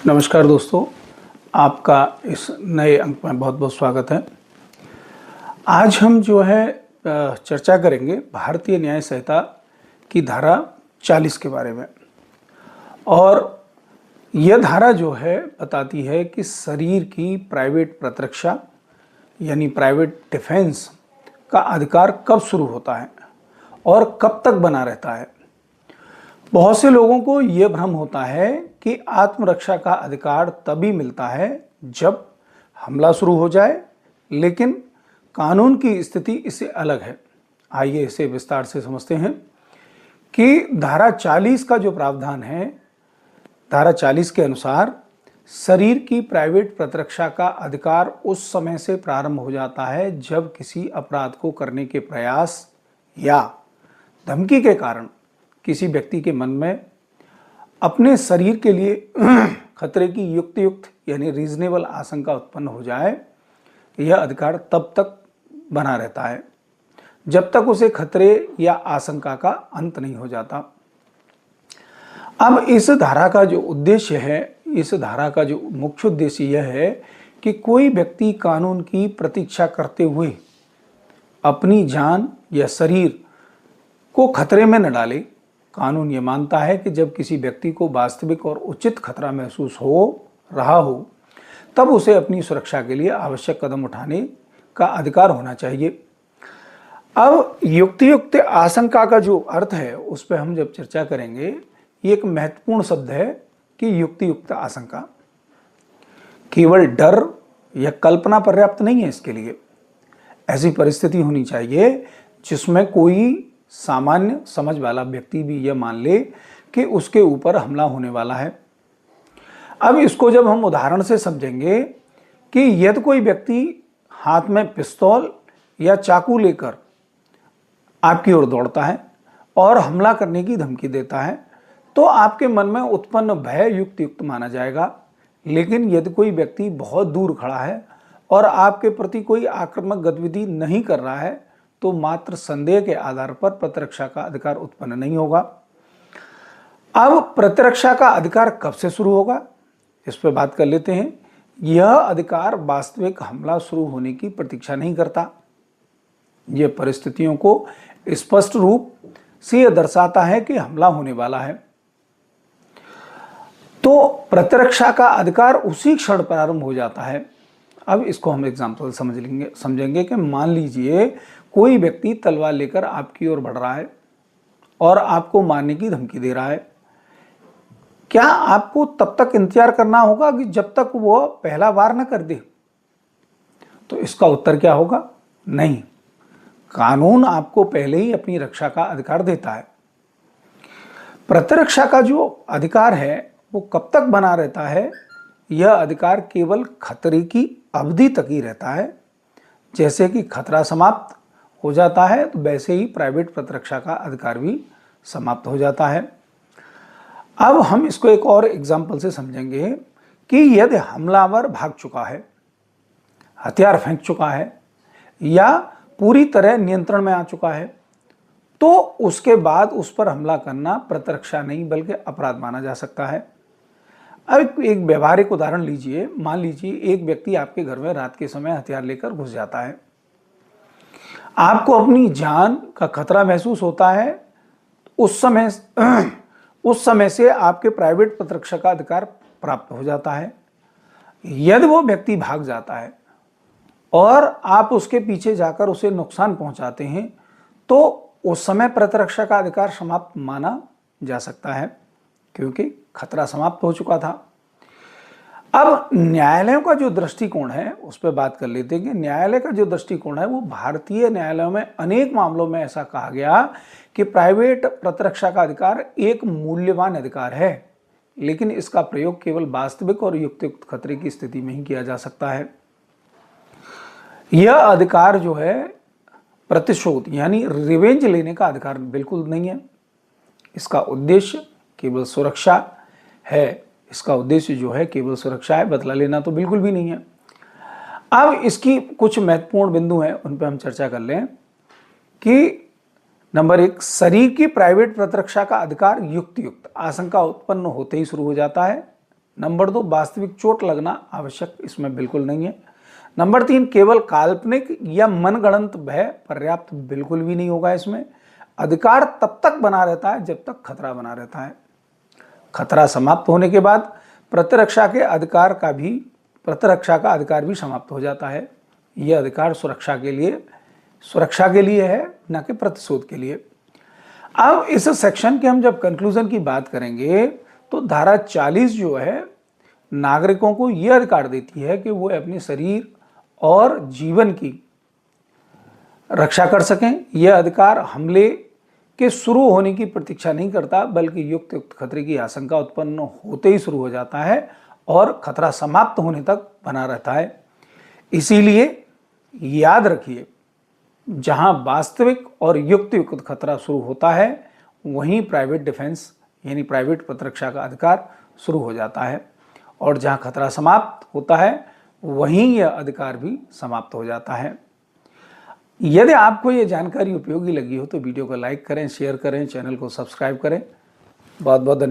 नमस्कार दोस्तों, आपका इस नए अंक में बहुत बहुत स्वागत है। आज हम जो है चर्चा करेंगे भारतीय न्याय संहिता की धारा 40 के बारे में। और यह धारा जो है बताती है कि शरीर की प्राइवेट प्रतिरक्षा यानी प्राइवेट डिफेंस का अधिकार कब शुरू होता है और कब तक बना रहता है। बहुत से लोगों को यह भ्रम होता है कि आत्मरक्षा का अधिकार तभी मिलता है जब हमला शुरू हो जाए, लेकिन कानून की स्थिति इससे अलग है। आइए इसे विस्तार से समझते हैं कि धारा 40 का जो प्रावधान है, धारा 40 के अनुसार शरीर की प्राइवेट प्रतिरक्षा का अधिकार उस समय से प्रारंभ हो जाता है जब किसी अपराध को करने के प्रयास या धमकी के कारण किसी व्यक्ति के मन में अपने शरीर के लिए खतरे की युक्त यानी रीजनेबल आशंका उत्पन्न हो जाए। यह अधिकार तब तक बना रहता है जब तक उसे खतरे या आशंका का अंत नहीं हो जाता। अब इस धारा का जो उद्देश्य है, इस धारा का जो मुख्य उद्देश्य यह है कि कोई व्यक्ति कानून की प्रतीक्षा करते हुए अपनी जान या शरीर को खतरे में न डाले। कानून ये मानता है कि जब किसी व्यक्ति को वास्तविक और उचित खतरा महसूस हो रहा हो तब उसे अपनी सुरक्षा के लिए आवश्यक कदम उठाने का अधिकार होना चाहिए। अब युक्त आशंका का जो अर्थ है उस पर हम जब चर्चा करेंगे, ये एक महत्वपूर्ण शब्द है कि युक्त आशंका। केवल डर या कल्पना पर्याप्त नहीं है इसके लिए। ऐसी परिस्थिति होनी चाहिए जिसमें कोई सामान्य समझ वाला व्यक्ति भी यह मान ले कि उसके ऊपर हमला होने वाला है। अब इसको जब हम उदाहरण से समझेंगे कि यदि कोई व्यक्ति हाथ में पिस्तौल या चाकू लेकर आपकी ओर दौड़ता है और हमला करने की धमकी देता है तो आपके मन में उत्पन्न भय युक्त माना जाएगा। लेकिन यदि कोई व्यक्ति बहुत दूर खड़ा है और आपके प्रति कोई आक्रामक गतिविधि नहीं कर रहा है तो मात्र संदेह के आधार पर प्रतिरक्षा का अधिकार उत्पन्न नहीं होगा। अब प्रतिरक्षा का अधिकार कब से शुरू होगा, इस पर बात कर लेते हैं। यह अधिकार वास्तविक हमला शुरू होने की प्रतीक्षा नहीं करता। यह परिस्थितियों को स्पष्ट रूप से यह दर्शाता है कि हमला होने वाला है। तो प्रतिरक्षा का अधिकार उसी क्षण प्रारंभ हो जाता है। अब इसको हम एग्जाम्पल समझेंगे कि मान लीजिए कोई व्यक्ति तलवार लेकर आपकी ओर बढ़ रहा है और आपको मारने की धमकी दे रहा है। क्या आपको तब तक इंतजार करना होगा कि जब तक वो पहला वार न कर दे? तो इसका उत्तर क्या होगा? नहीं। कानून आपको पहले ही अपनी रक्षा का अधिकार देता है। प्रतिरक्षा का जो अधिकार है वो कब तक बना रहता है? यह अधिकार केवल खतरे की अवधि तक ही रहता है। जैसे कि खतरा समाप्त हो जाता है तो वैसे ही प्राइवेट प्रतिरक्षा का अधिकार भी समाप्त हो जाता है। अब हम इसको एक और एग्जाम्पल से समझेंगे कि यदि हमलावर भाग चुका है, हथियार फेंक चुका है या पूरी तरह नियंत्रण में आ चुका है तो उसके बाद उस पर हमला करना प्रतिरक्षा नहीं बल्कि अपराध माना जा सकता है। अब एक व्यवहारिक उदाहरण लीजिए। मान लीजिए एक व्यक्ति आपके घर में रात के समय हथियार लेकर घुस जाता है। आपको अपनी जान का खतरा महसूस होता है। उस समय से आपके प्राइवेट प्रतिरक्षा का अधिकार प्राप्त हो जाता है। यदि वो व्यक्ति भाग जाता है और आप उसके पीछे जाकर उसे नुकसान पहुंचाते हैं तो उस समय प्रतिरक्षा का अधिकार समाप्त माना जा सकता है क्योंकि खतरा समाप्त हो चुका था। अब न्यायालयों का जो दृष्टिकोण है उस पर बात कर लेते हैं कि न्यायालय का जो दृष्टिकोण है वो भारतीय न्यायालयों में अनेक मामलों में ऐसा कहा गया कि प्राइवेट प्रतिरक्षा का अधिकार एक मूल्यवान अधिकार है, लेकिन इसका प्रयोग केवल वास्तविक और युक्त खतरे की स्थिति में ही किया जा सकता है। यह अधिकार जो है प्रतिशोध यानी रिवेंज लेने का अधिकार बिल्कुल नहीं है। इसका उद्देश्य केवल सुरक्षा है। इसका उद्देश्य जो है केवल सुरक्षा है, बदला लेना तो बिल्कुल भी नहीं है। अब इसकी कुछ महत्वपूर्ण बिंदु हैं, उन पर हम चर्चा कर लें कि नंबर 1, शरीर की प्राइवेट प्रतिरक्षा का अधिकार युक्त आशंका उत्पन्न होते ही शुरू हो जाता है। नंबर 2, वास्तविक चोट लगना आवश्यक इसमें बिल्कुल नहीं है। नंबर 3, केवल काल्पनिक या मनगढ़ंत भय पर्याप्त बिल्कुल भी नहीं होगा इसमें। अधिकार तब तक बना रहता है जब तक खतरा बना रहता है। खतरा समाप्त होने के बाद प्रतिरक्षा का अधिकार भी समाप्त हो जाता है। यह अधिकार सुरक्षा के लिए है, न कि प्रतिशोध के लिए। अब इस सेक्शन के हम जब कंक्लूजन की बात करेंगे तो धारा 40 जो है नागरिकों को यह अधिकार देती है कि वो अपने शरीर और जीवन की रक्षा कर सकें। यह अधिकार हमले के शुरू होने की प्रतीक्षा नहीं करता, बल्कि युक्त खतरे की आशंका उत्पन्न होते ही शुरू हो जाता है और खतरा समाप्त होने तक बना रहता है। इसीलिए याद रखिए, जहां वास्तविक और युक्त खतरा शुरू होता है वहीं प्राइवेट डिफेंस यानी प्राइवेट प्रतिरक्षा का अधिकार शुरू हो जाता है, और जहां खतरा समाप्त होता है वहीं यह अधिकार भी समाप्त हो जाता है। यदि आपको यह जानकारी उपयोगी लगी हो तो वीडियो को लाइक करें, शेयर करें, चैनल को सब्सक्राइब करें। बहुत बहुत धन्यवाद।